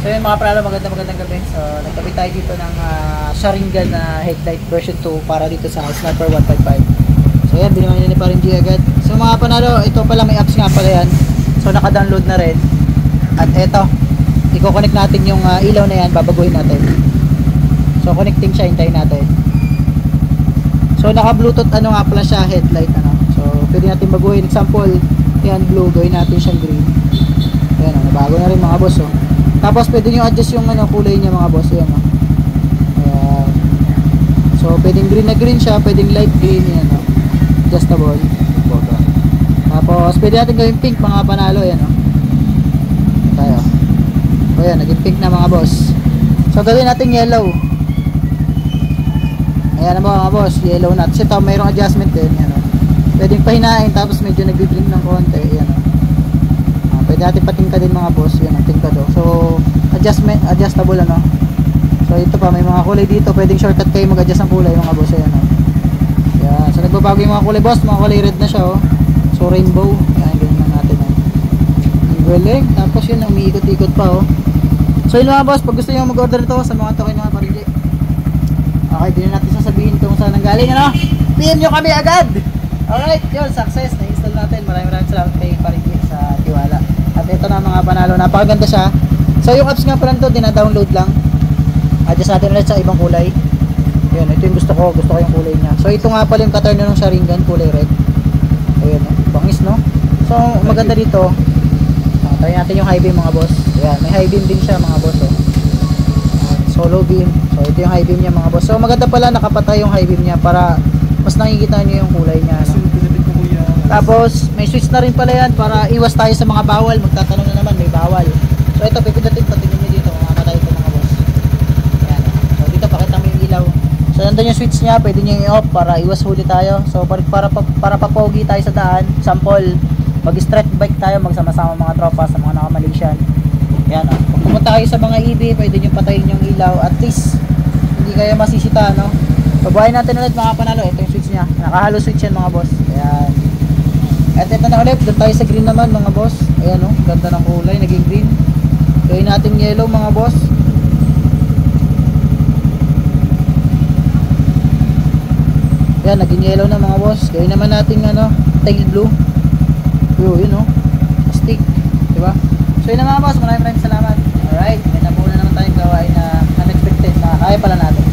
So yun mga pralo, magandang gabi. So nagtabi tayo dito ng Sharingan na headlight version 2 para dito sa Sniper 155. So yan, binigyan nila pa rin G agad. So mga panalo, ito pala may apps nga pala yan. So naka-download na rin. At eto, i-connect natin yung ilaw na yan, babaguhin natin. So connecting siya, hintayin natin. So naka-bluetooth ano nga pala siya, headlight ano. So pwede natin baguhin, example, yan blue, gawin natin siyang green. Ayan o, nabago na rin mga boss oh. Tapos pwede nyo adjust yung ano, kulay niya mga boss. Ayan o. Ayan. So pwedeng green na green siya, pwedeng light green yan o. Adjustable. Tapos pwede natin gawin pink mga panalo. Ayan o. Tayo. So ayan, naging pink na mga boss. So gawin natin yellow. Ayan na mga boss, yellow na. Kasi ito mayroong adjustment din. Ayan o. Pwedeng pahinain tapos medyo nag-blink ng konti. Ayan o. Pwede natin patingka din mga boss. Yan ang tingka do. So adjustable ano. So ito pa, may mga kulay dito. Pwedeng shortcut kayo mag-adjust ng kulay mga boss. Ayan o. Yan. So nagbabago yung mga kulay boss. Mga kulay red na siya o. So rainbow. Yan, ganyan lang natin o. Ang galing. Tapos yun, umiikot-ikot pa o. So yun mga boss, pag gusto nyo mag-order ito sa mga token mga parinji. Okay, din natin sasabihin kung saan nanggaling ano. PM nyo kami agad. Alright, yun, success. Na-install natin. Maraming salamat kay parinji sa tiwala. At ito na mga panalo, napakaganda siya. So yung apps nga pala nito, dina-download lang. Adjust natin ulit sa ibang kulay. Ayun, ito yung gusto ko yung kulay niya. So ito nga pala yung ka-turn ng Sharingan, kulay red. Ayun, bangis no. So maganda dito. Try natin yung high beam mga boss. Ayan, may high beam din siya mga boss oh. Solo beam. So ito yung high beam niya mga boss. So maganda pala nakapatay yung high beam niya para mas nakikita niyo yung kulay niya no? Tapos may switch na rin pala yan para iwas tayo sa mga bawal. Magtatanong na naman, may bawal. So ito, pipindutin, patingin nyo dito, mamamatay ito mga boss. Ayan. So dito pakita mo yung ilaw. So nandun yung switch nya, pwede nyo i-off para iwas huli tayo. So para papogi tayo sa daan. Example, mag-street bike tayo, magsama-sama mga tropa sa mga naka-Malaysian. Ayan. Kung pumunta kayo sa mga EV, pwede nyo patayin yung ilaw. At least hindi kayo masisita no. So buhayin natin ulit mga panalo. Ito yung switch nya, nakahalo switch yan mga boss. Ayan. At ito na ulit, doon tayo sa green naman mga boss. Ayan o, ganda ng kulay, naging green. Gawin natin yellow mga boss. Ayan, naging yellow na mga boss. Gawin naman natin ano, tail blue. Yun o, stick. Diba? So yun na mga boss, maraming salamat. Alright, may nabuo na naman tayong gawain na unexpected na kaya pala natin.